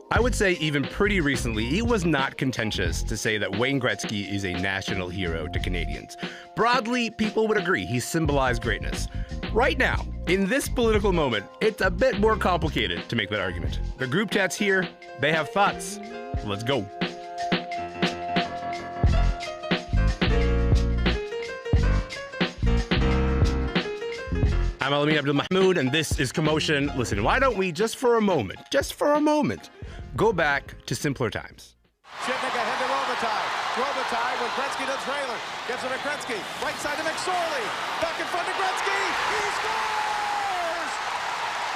I would say even pretty recently, it was not contentious to say that Wayne Gretzky is a national hero to Canadians. Broadly, people would agree he symbolized greatness. Right now, in this political moment, it's a bit more complicated to make that argument. The group chat's here. They have thoughts. Let's go. I'm Elamin Abdelmahmoud, and this is Commotion. Listen, why don't we, just for a moment, go back to simpler times. Shipnick ahead to Robitaille with Gretzky to trailer. Gives it to Gretzky. Right side to McSorley. Back in front to Gretzky. He scores!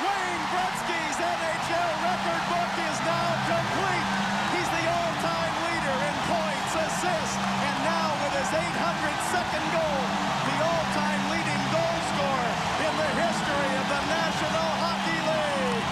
Wayne Gretzky's NHL record book is now complete. He's the all-time leader in points, assists, and now with his 802nd goal, the all-time leading goal scorer in the history of the National Hockey League.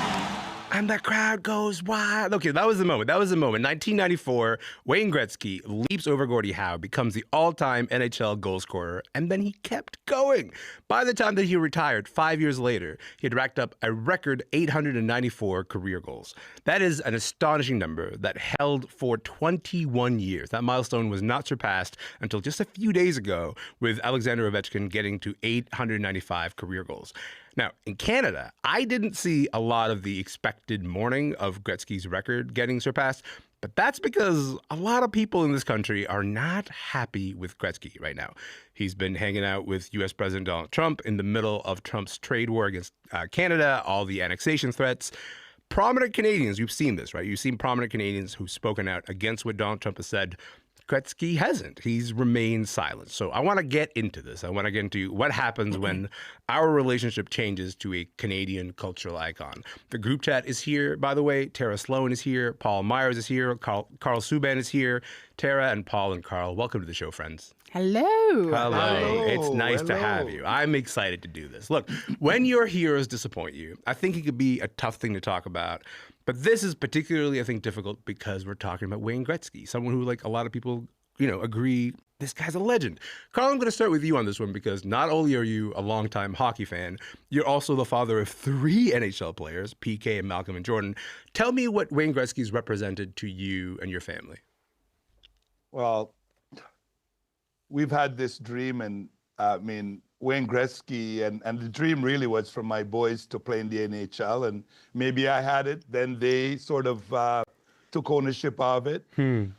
And the crowd goes wild. Okay, that was the moment. 1994, Wayne Gretzky leaps over Gordie Howe, becomes the all-time NHL goal scorer, and then he kept going. By the time that he retired 5 years later, he had racked up a record 894 career goals. That is an astonishing number that held for 21 years. That milestone was not surpassed until just a few days ago, with Alexander Ovechkin getting to 895 career goals. Now, in Canada, I didn't see a lot of the expected mourning of Gretzky's record getting surpassed, but that's because a lot of people in this country are not happy with Gretzky right now. He's been hanging out with U.S. President Donald Trump in the middle of Trump's trade war against Canada, all the annexation threats. Prominent Canadians, you've seen this, right? You've seen prominent Canadians who've spoken out against what Donald Trump has said. Gretzky hasn't. He's remained silent. So I want to get into this. I want to get into what happens when our relationship changes to a Canadian cultural icon. The group chat is here, by the way. Tara Slone is here. Paul Myers is here. Karl Subban is here. Tara and Paul and Karl, welcome to the show, friends. Hello. Hello. It's nice to have you. I'm excited to do this. Look, when your heroes disappoint you, I think it could be a tough thing to talk about. But this is particularly, I think, difficult because we're talking about Wayne Gretzky, someone who, like a lot of people, agree this guy's a legend. Karl, I'm going to start with you on this one because not only are you a longtime hockey fan, you're also the father of 3 NHL players, P.K, Malcolm, and Jordan. Tell me what Wayne Gretzky's represented to you and your family. Well, we've had this dream, and Wayne Gretzky, and the dream really was for my boys to play in the NHL, and maybe I had it, then they sort of took ownership of it. So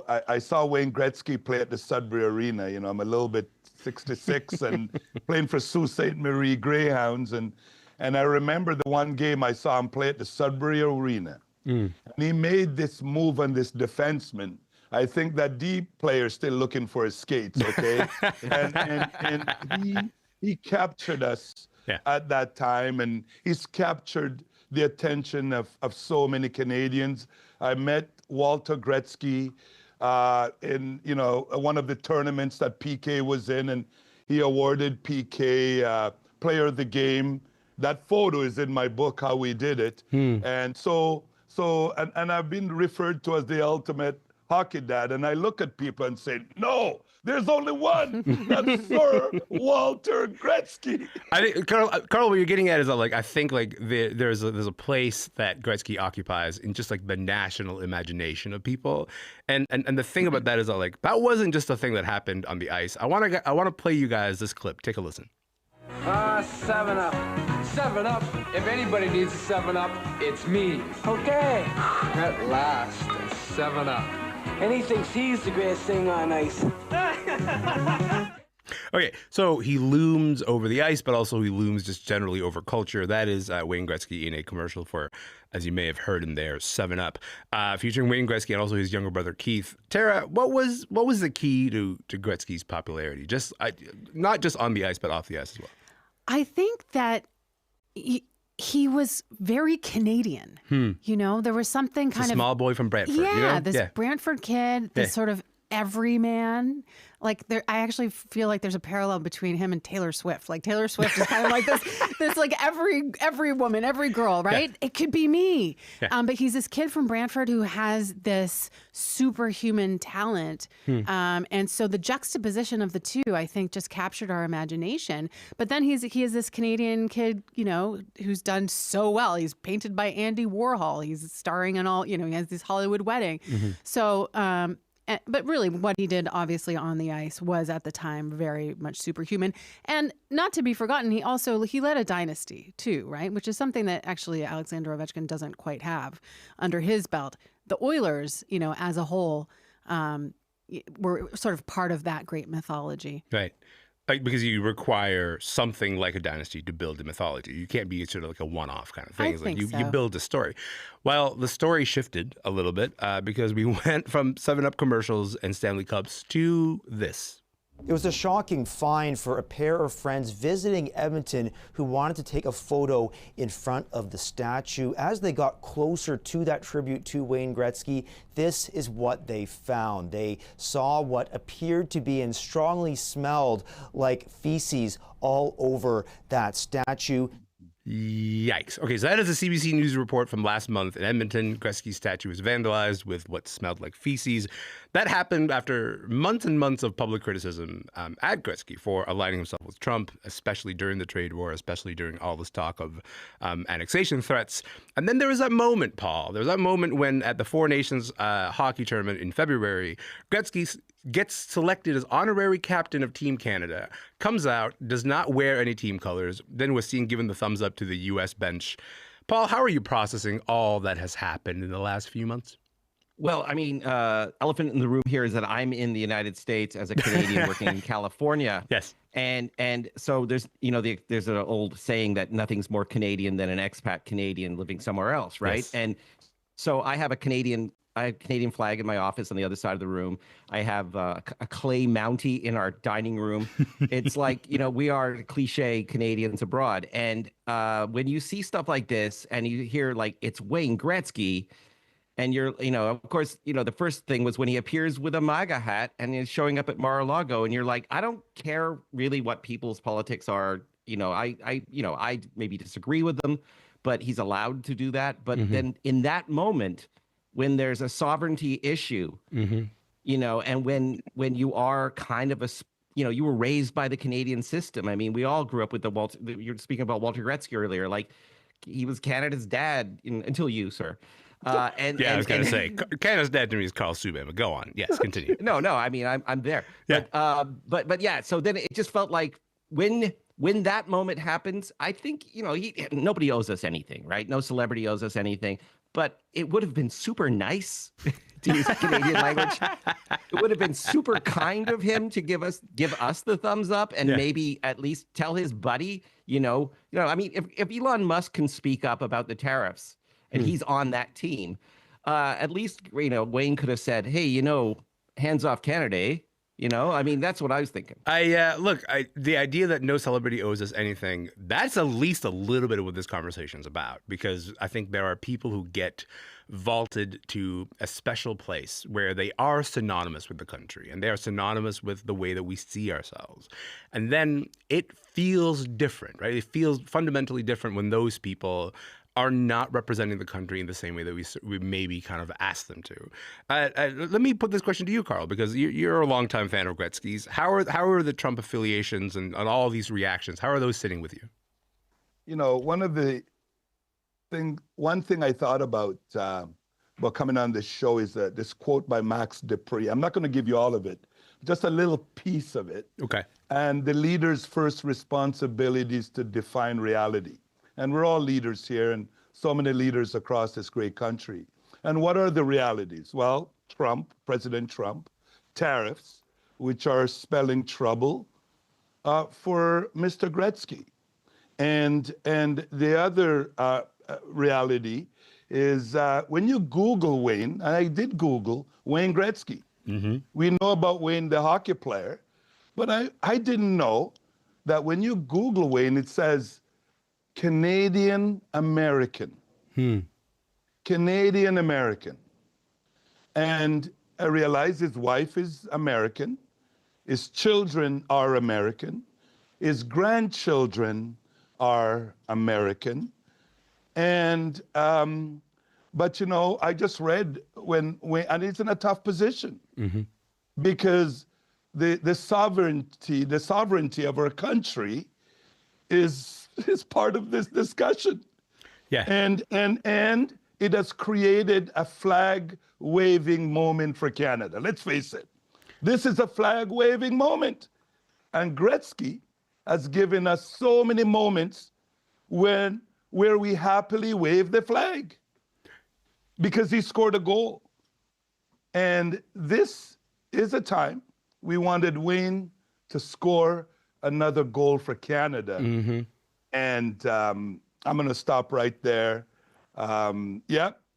I saw Wayne Gretzky play at the Sudbury Arena. I'm a little bit 66 and playing for Sault Ste. Marie Greyhounds, and I remember the one game I saw him play at the Sudbury Arena. And he made this move on this defenseman. I think that D player is still looking for his skates, okay? and he captured us at that time, and he's captured the attention of so many Canadians. I met Walter Gretzky in one of the tournaments that PK was in, and he awarded PK Player of the Game. That photo is in my book, how we did it. And and I've been referred to as the ultimate hockey dad, and I look at people and say, no, there's only one. That's Sir Walter Gretzky. I think, Karl, what you're getting at is that, I think there's a place that Gretzky occupies in just the national imagination of people, and the thing about that is that that wasn't just a thing that happened on the ice. I want to play you guys this clip. Take a listen. 7 Up. 7 Up. If anybody needs a 7 Up, it's me. Okay. At last, 7 Up. And he thinks he's the greatest thing on ice. Okay, so he looms over the ice, but also he looms just generally over culture. That is Wayne Gretzky in a commercial for, as you may have heard in there, 7 Up, featuring Wayne Gretzky and also his younger brother Keith. Tara, what was the key to Gretzky's popularity? Not just on the ice, but off the ice as well. I think that he was very Canadian. There was something kind of small boy from Brantford. Yeah, this Brantford kid, this sort of everyman. Like I actually feel like there's a parallel between him and Taylor Swift. Like Taylor Swift is kind of like this like every woman, every girl, right? Yeah. It could be me. Yeah. But he's this kid from Brantford who has this superhuman talent. And so the juxtaposition of the two, I think, just captured our imagination. But then he is this Canadian kid, you know, who's done so well. He's painted by Andy Warhol. He's starring in all, you know, he has this Hollywood wedding. So, but really what he did obviously on the ice was at the time very much superhuman. And not to be forgotten, he led a dynasty too, right? Which is something that actually Alexander Ovechkin doesn't quite have under his belt. The Oilers, you know, as a whole, were sort of part of that great mythology. Right. Like, because you require something like a dynasty to build a mythology. You can't be sort of like a one-off kind of thing. It's like you build a story. Well, the story shifted a little bit because we went from 7-Up commercials and Stanley Cups to this. It was a shocking find for a pair of friends visiting Edmonton who wanted to take a photo in front of the statue. As they got closer to that tribute to Wayne Gretzky, this is what they found. They saw what appeared to be and strongly smelled like feces all over that statue. Yikes. Okay, so that is a CBC News report from last month in Edmonton. Gretzky's statue was vandalized with what smelled like feces. That happened after months and months of public criticism at Gretzky for aligning himself with Trump, especially during the trade war, especially during all this talk of annexation threats. And then there was that moment, Paul. There was that moment when at the Four Nations hockey tournament in February, Gretzky gets selected as honorary captain of Team Canada, comes out, does not wear any team colors, then was seen giving the thumbs up to the U.S. bench. Paul, how are you processing all that has happened in the last few months? Well, I mean, elephant in the room here is that I'm in the United States as a Canadian working in California. Yes. And so there's, you know, there's an old saying that nothing's more Canadian than an expat Canadian living somewhere else, right? Yes. And so I have a Canadian flag in my office on the other side of the room. I have a clay Mountie in our dining room. It's like, you know, we are cliche Canadians abroad. And when you see stuff like this and you hear like it's Wayne Gretzky, and you're, you know, of course, you know, the first thing was when he appears with a MAGA hat and he's showing up at Mar-a-Lago, and you're like, I don't care really what people's politics are. You know, I maybe disagree with them, but he's allowed to do that. But then in that moment, when there's a sovereignty issue, you know, and when you are kind of you know, you were raised by the Canadian system. I mean, we all grew up with you're speaking about Walter Gretzky earlier, like he was Canada's dad until you, sir. I was going to say, Canada's dad to me is Karl Subban, but go on. Yes, continue. No, I mean, I'm there. Yeah. But yeah, so then it just felt like when that moment happens, I think, you know, nobody owes us anything, right? No celebrity owes us anything. But it would have been super nice, to use Canadian language. It would have been super kind of him to give us the thumbs up and maybe at least tell his buddy, you know, I mean, if Elon Musk can speak up about the tariffs and he's on that team, at least, you know, Wayne could have said, hey, you know, hands off Canada, eh? You know, I mean, that's what I was thinking. The idea that no celebrity owes us anything, that's at least a little bit of what this conversation's about, because I think there are people who get vaulted to a special place where they are synonymous with the country and they are synonymous with the way that we see ourselves. And then it feels different, right? It feels fundamentally different when those people are not representing the country in the same way that we maybe kind of asked them to. Let me put this question to you, Karl, because you're a longtime fan of Gretzky's. How are the Trump affiliations and all these reactions? How are those sitting with you? You know, one thing I thought about coming on this show is this quote by Max Dupree. I'm not going to give you all of it, just a little piece of it. Okay. And the leader's first responsibility is to define reality. And we're all leaders here, and so many leaders across this great country. And what are the realities? Well, President Trump, tariffs, which are spelling trouble for Mr. Gretzky. And the other reality is when you Google Wayne, and I did Google Wayne Gretzky. We know about Wayne, the hockey player, but I didn't know that when you Google Wayne, it says Canadian American. Canadian American. And I realized his wife is American, his children are American, his grandchildren are American. And, but you know, I just read and he's in a tough position because the sovereignty of our country is part of this discussion. Yeah. And it has created a flag waving moment for Canada. Let's face it. This is a flag waving moment. And Gretzky has given us so many moments where we happily wave the flag because he scored a goal. And this is a time we wanted Wayne to score another goal for Canada. And I'm going to stop right there.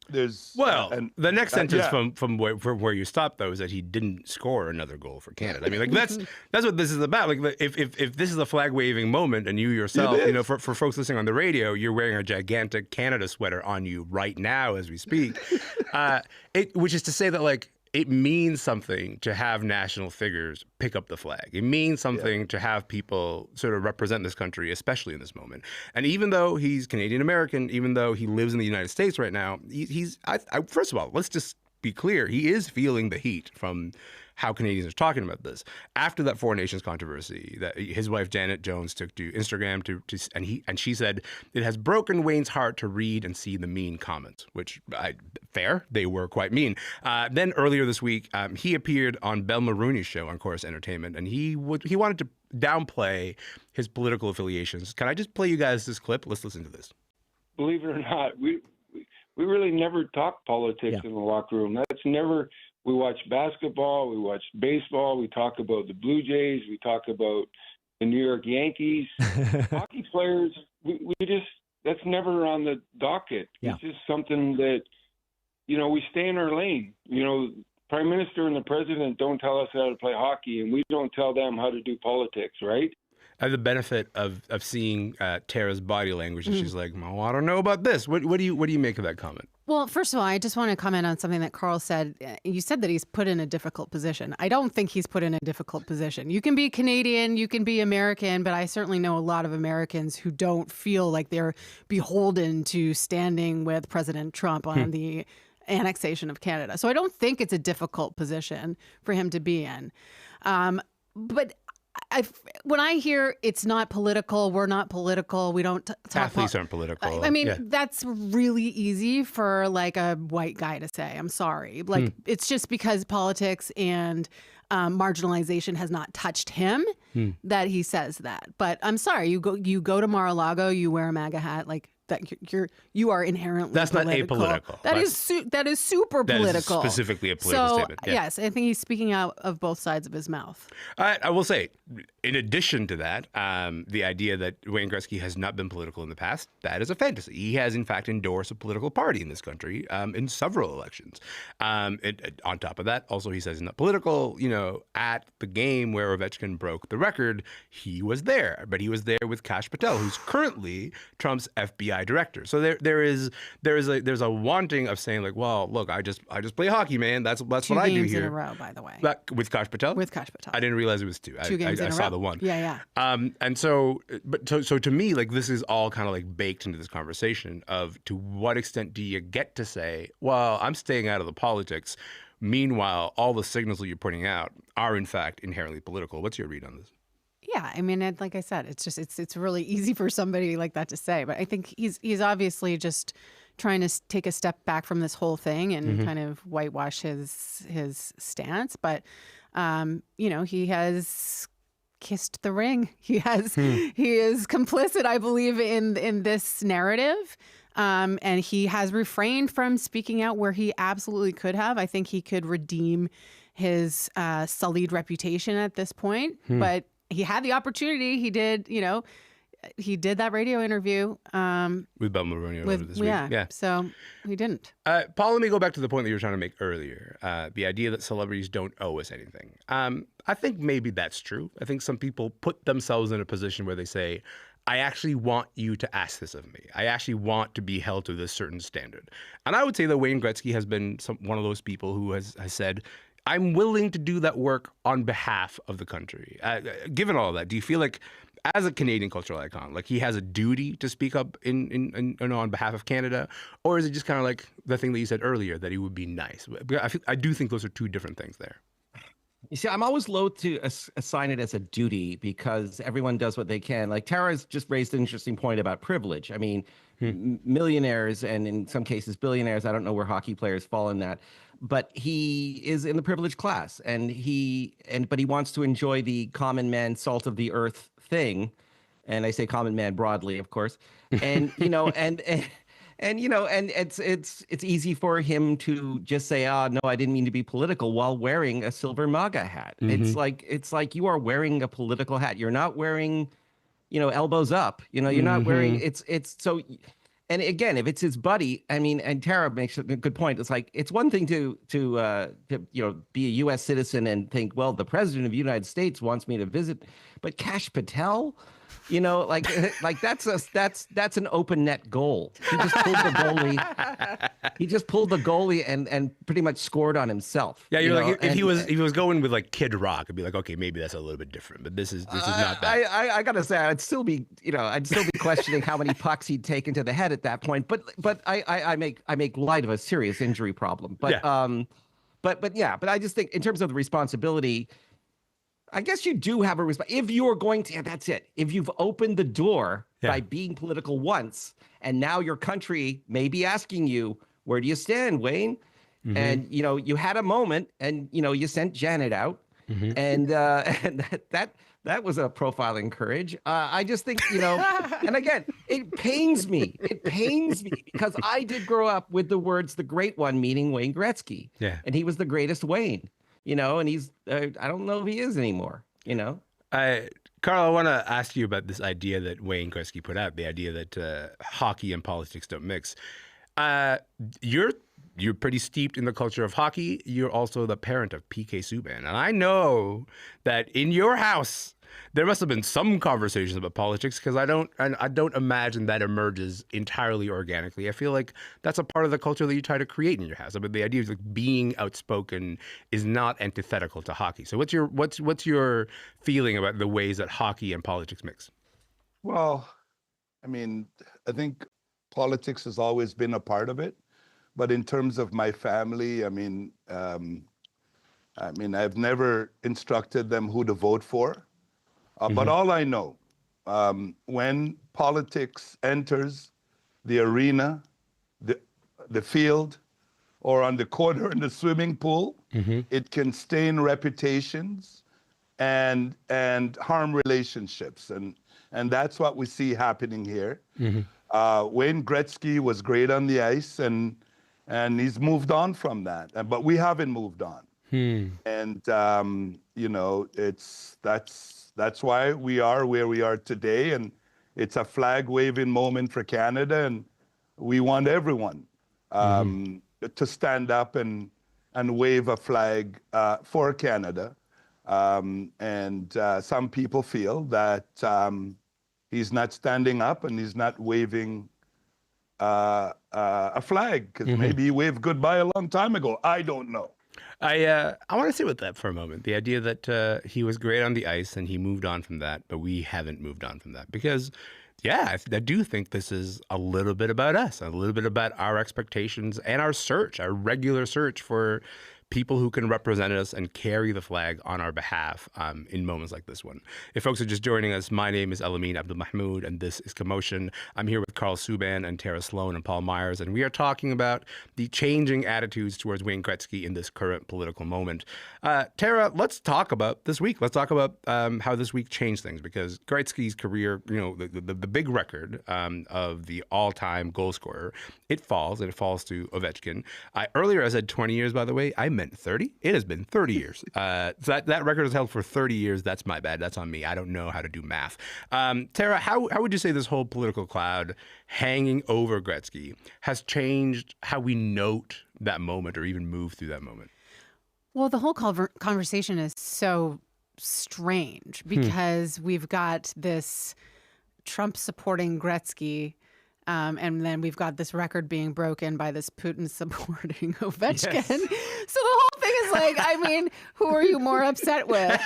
There's the next sentence from where you stopped though is that he didn't score another goal for Canada. I mean, like that's what this is about. Like if this is a flag waving moment, and you yourself, you know, for folks listening on the radio, you're wearing a gigantic Canada sweater on you right now as we speak, which is to say that like. It means something to have national figures pick up the flag. It means something to have people sort of represent this country, especially in this moment. And even though he's Canadian American, even though he lives in the United States right now, first of all, let's just be clear. He is feeling the heat from how Canadians are talking about this. After that Four Nations controversy, that his wife Janet Jones took to Instagram and she said it has broken Wayne's heart to read and see the mean comments, which fair, they were quite mean. Then earlier this week, he appeared on Bel Maroney's show on Chorus Entertainment, and he wanted to downplay his political affiliations. Can I just play you guys this clip? Let's listen to this. Believe it or not, we really never talk politics in the locker room. That's never. We watch basketball, we watch baseball, we talk about the Blue Jays, we talk about the New York Yankees. Hockey players, we just, that's never on the docket. It's just something that, you know, we stay in our lane. You know, Prime Minister and the President don't tell us how to play hockey, and we don't tell them how to do politics, right? I have the benefit of seeing Tara's body language, and she's like, "Oh, I don't know about this." What do you make of that comment? Well, first of all, I just want to comment on something that Karl said. You said that he's put in a difficult position. I don't think he's put in a difficult position. You can be Canadian, you can be American, but I certainly know a lot of Americans who don't feel like they're beholden to standing with President Trump on the annexation of Canada. So I don't think it's a difficult position for him to be in. But when I hear it's not political, we're not political, we don't talk. Athletes aren't political. I mean, that's really easy for like a white guy to say. I'm sorry. Like it's just because politics and marginalization has not touched him that he says that. But I'm sorry. You go to Mar-a-Lago, you wear a MAGA hat, like that. You are inherently that's political. Not apolitical. That is super political. That is specifically a political statement. Yes, I think he's speaking out of both sides of his mouth. I will say, in addition to that, the idea that Wayne Gretzky has not been political in the past, that is a fantasy. He has, in fact, endorsed a political party in this country in several elections. On top of that, also, he says he's not political. You know, at the game where Ovechkin broke the record, he was there. But he was there with Kash Patel, who's currently Trump's FBI director. So there's a wanting of saying like, well, look, I just play hockey, man. That's what I do here. 2 games in a row, by the way. With Kash Patel? With Kash Patel. I didn't realize it was two. 2 games in a row. I saw the one. Yeah. And so to me, like this is all kind of like baked into this conversation of to what extent do you get to say, well, I'm staying out of the politics. Meanwhile, all the signals that you're putting out are in fact inherently political. What's your read on this? Yeah, I mean, like I said, it's really easy for somebody like that to say, but I think he's obviously just trying to take a step back from this whole thing and kind of whitewash his stance. But you know, he has kissed the ring. He is complicit, I believe, in this narrative. And he has refrained from speaking out where he absolutely could have. I think he could redeem his sullied reputation at this point, but he had the opportunity. He did, you know, he did that radio interview with Bel Maroney this week. Yeah, so he didn't. Paul, let me go back to the point that you were trying to make earlier. The idea that celebrities don't owe us anything. I think maybe that's true. I think some people put themselves in a position where they say, I actually want you to ask this of me. I actually want to be held to this certain standard. And I would say that Wayne Gretzky has been one of those people who has said, I'm willing to do that work on behalf of the country. Given all that, do you feel like, as a Canadian cultural icon, like he has a duty to speak up on behalf of Canada, or is it just kind of like the thing that you said earlier, that he would be nice? I do think those are two different things there. You see, I'm always loath to assign it as a duty because everyone does what they can. Like Tara's just raised an interesting point about privilege. I mean, millionaires and in some cases billionaires, I don't know where hockey players fall in that, but he is in the privileged class, but he wants to enjoy the common man, salt of the earth thing. And I say common man broadly, of course. And, and it's easy for him to just say, no, I didn't mean to be political, while wearing a silver MAGA hat. It's like you are wearing a political hat. You're not wearing, elbows up, you're not wearing, it's so. And again, if it's his buddy, I mean, and Tara makes a good point. It's like, it's one thing to be a U.S. citizen and think, well, the president of the United States wants me to visit, but Kash Patel, like that's an open net goal. He just pulled the goalie. He just pulled the goalie and pretty much scored on himself. Yeah, you're like, if he was going with like Kid Rock, I'd be like, okay, maybe that's a little bit different, but this is not that. I gotta say, I'd still be questioning how many pucks he'd taken to the head at that point. But I make light of a serious injury problem. But but I just think in terms of the responsibility, I guess you do have a response. If you're going to, that's it. If you've opened the door by being political once, and now your country may be asking you, where do you stand, Wayne? And, you had a moment and, you sent Janet out and that was a profiling courage. I just think, and again, it pains me. It pains me because I did grow up with the words, the great one, meaning Wayne Gretzky. Yeah. And he was the greatest Wayne. And he's, I don't know if he is anymore, Karl, I want to ask you about this idea that Wayne Gretzky put out, the idea that hockey and politics don't mix. You're pretty steeped in the culture of hockey. You're also the parent of P.K Subban. And I know that in your house, there must have been some conversations about politics, because I don't imagine that emerges entirely organically. I feel like that's a part of the culture that you try to create in your house. I mean, the idea of like being outspoken is not antithetical to hockey. So what's your feeling about the ways that hockey and politics mix? Well, I mean, I think politics has always been a part of it, but in terms of my family, I've never instructed them who to vote for. But all I know, when politics enters the arena, the field, or on the court or in the swimming pool, it can stain reputations and harm relationships. And that's what we see happening here. Wayne Gretzky was great on the ice, and he's moved on from that. But we haven't moved on. And, that's why we are where we are today, and it's a flag-waving moment for Canada, and we want everyone to stand up and wave a flag for Canada. And some people feel that he's not standing up and he's not waving a flag, because maybe he waved goodbye a long time ago. I don't know. I want to sit with that for a moment. The idea that he was great on the ice and he moved on from that, but we haven't moved on from that. Because, I do think this is a little bit about us, a little bit about our expectations and our regular search for people who can represent us and carry the flag on our behalf in moments like this one. If folks are just joining us, my name is Elamin Abdelmahmoud, and this is Commotion. I'm here with Karl Subban and Tara Slone and Paul Myers, and we are talking about the changing attitudes towards Wayne Gretzky in this current political moment. Tara, let's talk about this week. Let's talk about how this week changed things, because Gretzky's career, the big record of the all-time goal scorer, it falls to Ovechkin. Earlier I said 20 years, by the way. I meant 30. It has been 30 years. So that record is held for 30 years. That's my bad. That's on me. I don't know how to do math. Tara, how would you say this whole political cloud hanging over Gretzky has changed how we note that moment or even move through that moment? Well, the whole conversation is so strange because we've got this Trump supporting Gretzky, and then we've got this record being broken by this Putin supporting Ovechkin. Yes. So the whole thing is was like, I mean, who are you more upset with?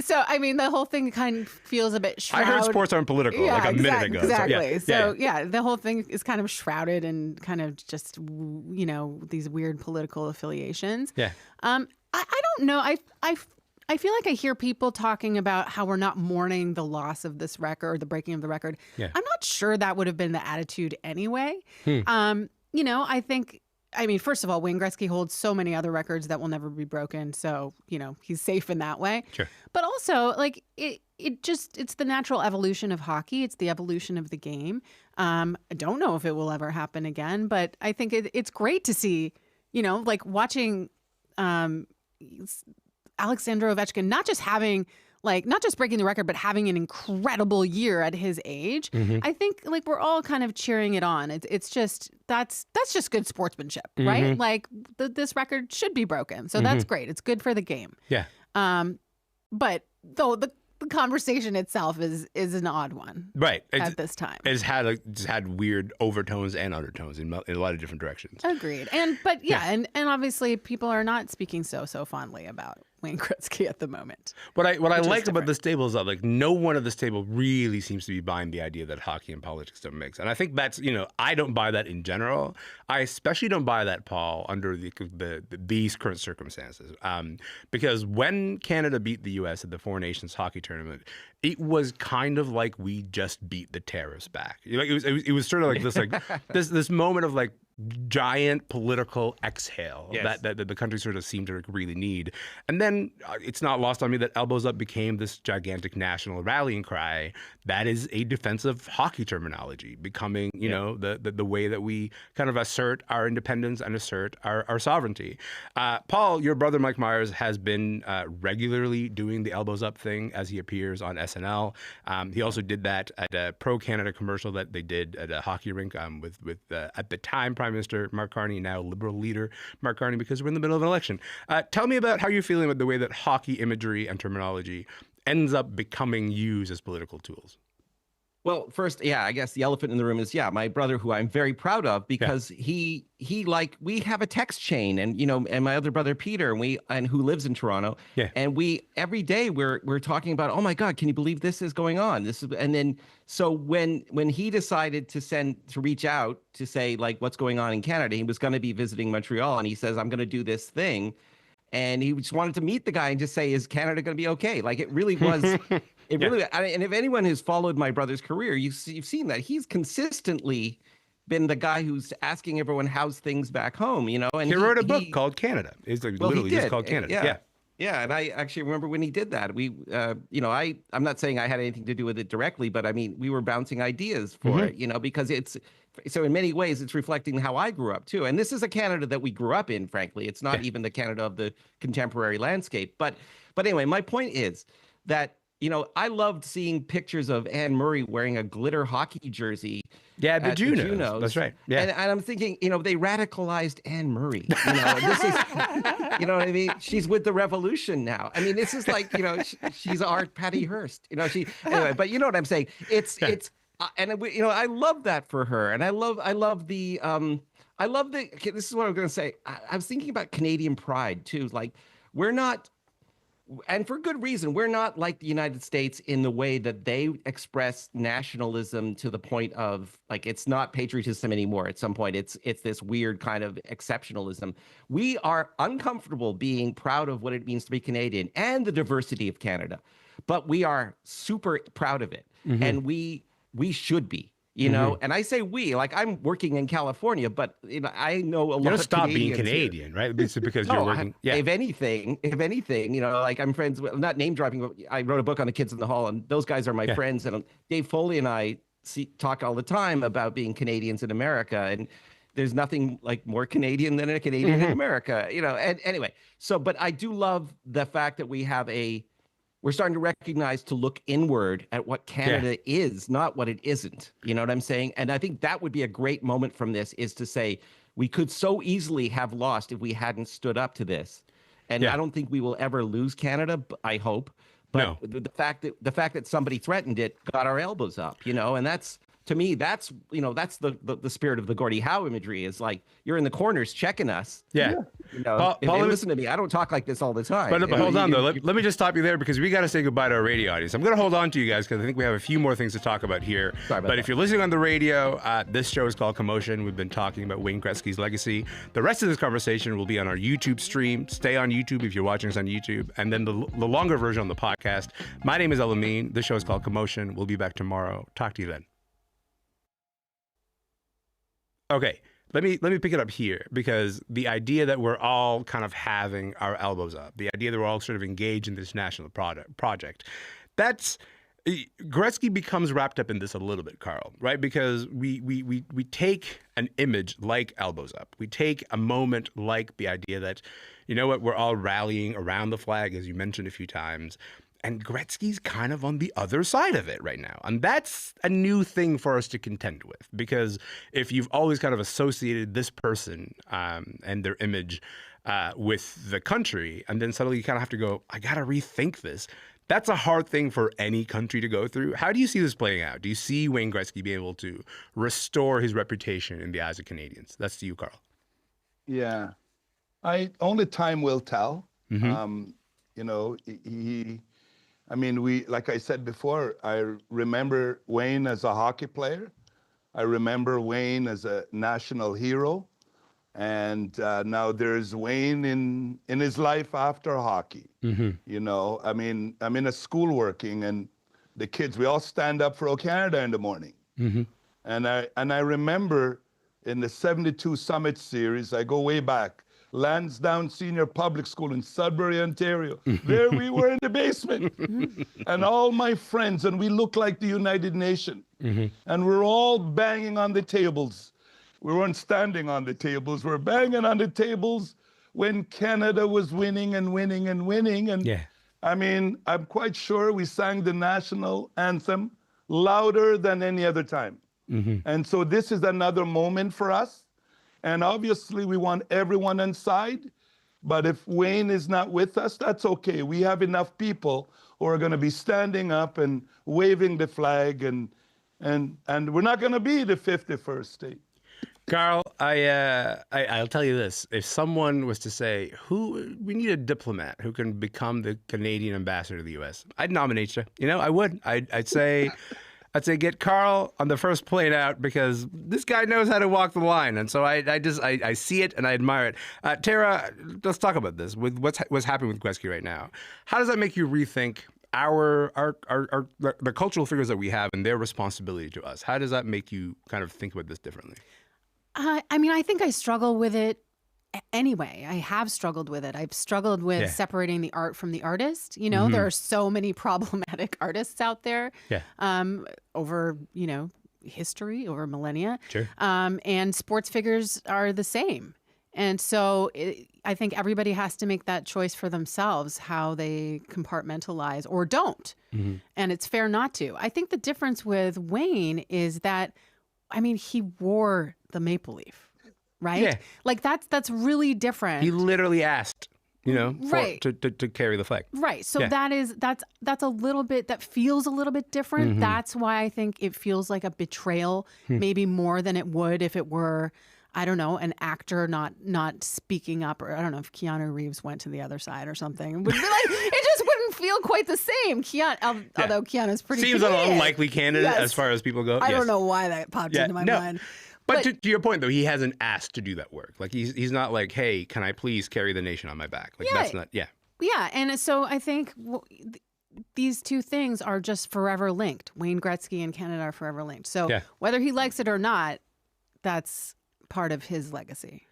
So, I mean, the whole thing kind of feels a bit shrouded. I heard sports aren't political like a minute ago. Exactly. So, yeah, the whole thing is kind of shrouded in kind of just, you know, these weird political affiliations. Yeah. I don't know. I feel like I hear people talking about how we're not mourning the loss of this record, the breaking of the record. Yeah. I'm not sure that would have been the attitude anyway. You know, I think, I mean, first of all, Wayne Gretzky holds so many other records that will never be broken. So, you know, he's safe in that way. Sure. But also, like, it's the natural evolution of hockey. It's the evolution of the game. I don't know if it will ever happen again, but I think it's great to see, you know, like watching Alexander Ovechkin not just breaking the record, but having an incredible year at his age. I think like we're all kind of cheering it on. It's just that's just good sportsmanship, right? Like this record should be broken, so that's great. It's good for the game. Yeah. But though the conversation itself is an odd one, Right. at this time. It's had weird overtones and undertones in a lot of different directions. Agreed. And obviously people are not speaking so fondly about Wayne Gretzky at the moment. What I like about this table is that like no one at this table really seems to be buying the idea that hockey and politics don't mix. And I think that's, you know, I don't buy that in general. I especially don't buy that, Paul, under these current circumstances. Because when Canada beat the U.S. at the Four Nations hockey tournament, it was kind of like we just beat the terrorists back. Like it was sort of like this this moment of like giant political exhale that the country sort of seemed to really need. And then it's not lost on me that Elbows Up became this gigantic national rallying cry that is a defensive hockey terminology, becoming, you know, the way that we kind of assert our independence and assert our sovereignty. Paul, your brother Mike Myers has been regularly doing the Elbows Up thing as he appears on SNL. He also did that at a pro-Canada commercial that they did at a hockey rink with at the time Prime Minister Mark Carney, now Liberal leader Mark Carney, because we're in the middle of an election. Tell me about how you're feeling about the way that hockey imagery and terminology ends up becoming used as political tools. Well, first, I guess the elephant in the room is, my brother, who I'm very proud of, because he like, we have a text chain, and, you know, and my other brother, Peter, and who lives in Toronto. Yeah. And every day we're talking about, oh my God, can you believe this is going on? And then, so when he decided to reach out to say like, what's going on in Canada, he was going to be visiting Montreal, and he says, I'm going to do this thing. And he just wanted to meet the guy and just say, is Canada going to be okay? Like, it really was, really, and if anyone has followed my brother's career, you've seen that he's consistently been the guy who's asking everyone how's things back home, you know? And he wrote a book called Canada. It's like literally just called Canada. Yeah, and I actually remember when he did that. We, you know, I'm not saying I had anything to do with it directly, but I mean, we were bouncing ideas for it, you know, because so in many ways, it's reflecting how I grew up too. And this is a Canada that we grew up in, frankly. It's not even the Canada of the contemporary landscape. But anyway, my point is that, you know, I loved seeing pictures of Anne Murray wearing a glitter hockey jersey. Yeah, the Junos. That's right. Yeah. And I'm thinking, you know, they radicalized Anne Murray. You know, this is, you know what I mean? She's with the revolution now. I mean, this is like, you know, she's our Patty Hearst. You know, anyway, but you know what I'm saying? And you know, I love that for her, and I love the okay, this is what I'm going to say. I was thinking about Canadian pride too. Like, we're not, and for good reason, we're not like the United States in the way that they express nationalism to the point of like, it's not patriotism anymore. At some point, it's this weird kind of exceptionalism. We are uncomfortable being proud of what it means to be Canadian and the diversity of Canada, but we are super proud of it, and we should be, you know, and I say we, like, I'm working in California, but you know, I know a lot of Canadians. You don't stop being Canadian, right? It's because you're working. If anything, you know, like I'm friends with, not name dropping, but I wrote a book on the Kids in the Hall, and those guys are my friends. And Dave Foley and I talk all the time about being Canadians in America. And there's nothing like more Canadian than a Canadian in America, you know. And anyway, but I do love the fact that we're starting to recognize to look inward at what Canada is, not what it isn't. You know what I'm saying? And I think that would be a great moment from this, is to say, we could so easily have lost if we hadn't stood up to this. And I don't think we will ever lose Canada, I hope. But the fact that somebody threatened it got our elbows up, you know, and that's, to me, that's the spirit of the Gordie Howe imagery, is like you're in the corners checking us. Yeah. Paul, listen to me. I don't talk like this all the time. But hold on, though. Let me just stop you there, because we got to say goodbye to our radio audience. I'm going to hold on to you guys because I think we have a few more things to talk about here. But if you're listening on the radio, this show is called Commotion. We've been talking about Wayne Gretzky's legacy. The rest of this conversation will be on our YouTube stream. Stay on YouTube if you're watching us on YouTube. And then the longer version on the podcast. My name is Elamin. This show is called Commotion. We'll be back tomorrow. Talk to you then. Okay, let me pick it up here, because the idea that we're all kind of having our elbows up, the idea that we're all sort of engaged in this national project, that's Gretzky becomes wrapped up in this a little bit, Karl, right? Because we take an image like elbows up, we take a moment like the idea that, you know what, we're all rallying around the flag, as you mentioned a few times. And Gretzky's kind of on the other side of it right now. And that's a new thing for us to contend with, because if you've always kind of associated this person and their image with the country, and then suddenly you kind of have to go, I got to rethink this. That's a hard thing for any country to go through. How do you see this playing out? Do you see Wayne Gretzky being able to restore his reputation in the eyes of Canadians? That's to you, Karl. Yeah. Only time will tell. Mm-hmm. Like I said before, I remember Wayne as a hockey player. I remember Wayne as a national hero. And now there's Wayne in his life after hockey. Mm-hmm. I'm in a school working, and the kids, we all stand up for O Canada in the morning. Mm-hmm. And I remember in the 72 Summit Series, I go way back, Lansdowne Senior Public School in Sudbury, Ontario. There we were in the basement. And all my friends, and we looked like the United Nations. Mm-hmm. And we're all banging on the tables. We weren't standing on the tables. We're banging on the tables when Canada was winning and winning and winning. And yeah. I'm quite sure we sang the national anthem louder than any other time. Mm-hmm. And so this is another moment for us. And obviously, we want everyone inside. But if Wayne is not with us, that's okay. We have enough people who are going to be standing up and waving the flag, and we're not going to be the 51st state. Karl, I'll tell you this: if someone was to say, we need a diplomat who can become the Canadian ambassador to the U.S., I'd nominate you. I would. I'd say get Karl on the first plane out, because this guy knows how to walk the line, and so I see it and I admire it. Tara, let's talk about this with what's happening with Gretzky right now. How does that make you rethink the cultural figures that we have and their responsibility to us? How does that make you kind of think about this differently? I think I struggle with it anyway. I have struggled with it. I've struggled with separating the art from the artist. Mm-hmm. There are so many problematic artists out there over, history, over millennia. Sure. And sports figures are the same. And so I think everybody has to make that choice for themselves, how they compartmentalize or don't. Mm-hmm. And it's fair not to. I think the difference with Wayne is that, he wore the maple leaf, right? Yeah. Like that's really different. He literally asked, right. to carry the flag. Right. So that's a little bit, that feels a little bit different. Mm-hmm. That's why I think it feels like a betrayal, maybe more than it would if it were, I don't know, an actor not speaking up, or I don't know if Keanu Reeves went to the other side or something. It would be like, it just wouldn't feel quite the same. Although Keanu's pretty Seems Canadian. an unlikely candidate as far as people go. I don't know why that popped into my mind. But to your point, though, he hasn't asked to do that work. Like he's not like, hey, can I please carry the nation on my back? Like that's not, Yeah, and so I think these two things are just forever linked. Wayne Gretzky and Canada are forever linked. So whether he likes it or not, that's part of his legacy.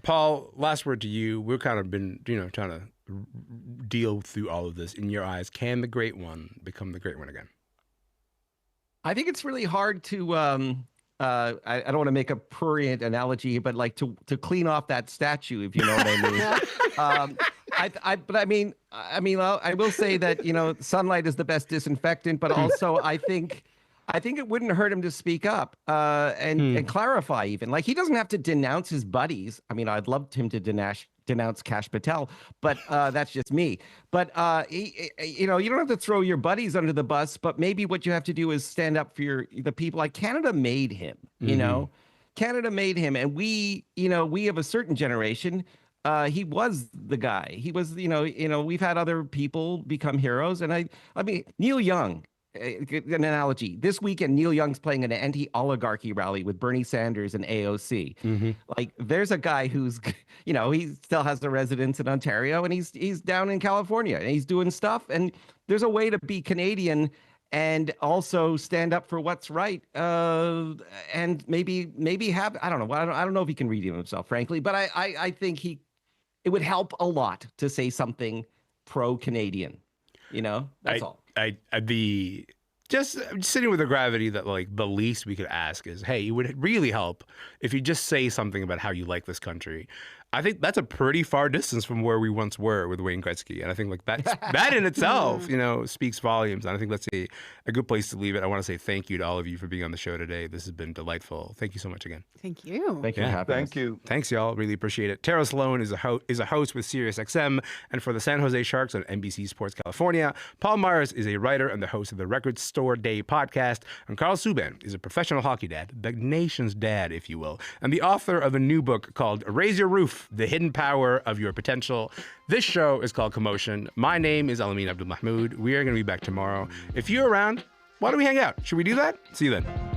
Paul, last word to you. We've kind of been, trying to deal through all of this. In your eyes, can the great one become the great one again? I think it's really hard to. I don't want to make a prurient analogy, but like to clean off that statue, if you know what I mean. I will say that sunlight is the best disinfectant, but also I think I think it wouldn't hurt him to speak up and clarify even. Like, he doesn't have to denounce his buddies. I mean, I'd love him to denounce Kash Patel, but that's just me. But, you know, you don't have to throw your buddies under the bus, but maybe what you have to do is stand up for the people. Like, Canada made him, you know? Canada made him, and we, you know, we of a certain generation, he was the guy. He was, you know, we've had other people become heroes, and I mean, Neil Young, an analogy. This weekend, Neil Young's playing an anti-oligarchy rally with Bernie Sanders and AOC. Like, there's a guy who's, you know, he still has the residence in Ontario, and he's down in California, and he's doing stuff. And there's a way to be Canadian and also stand up for what's right, and maybe have, I don't know, I don't know if he can redeem himself, frankly, but I think it would help a lot to say something pro-Canadian, you know. That's all. Just sitting with the gravity that, like, the least we could ask is, hey, it would really help if you just say something about how you like this country. I think that's a pretty far distance from where we once were with Wayne Gretzky. And I think, like, that in itself, you know, speaks volumes. And I think that's a good place to leave it. I want to say thank you to all of you for being on the show today. This has been delightful. Thank you so much again. Thank you. Thank you. Yeah. Thank you. Thanks, y'all. Really appreciate it. Tara Slone is a host with SiriusXM and for the San Jose Sharks on NBC Sports California. Paul Myers is a writer and the host of the Record Store Day podcast. And Karl Subban is a professional hockey dad, the nation's dad, if you will, and the author of a new book called Raise Your Roof, The Hidden Power of Your Potential. This show is called Commotion. My name is Elamin Abdelmahmoud. We are going to be back tomorrow. If you're around, why don't we hang out? Should we do that? See you then.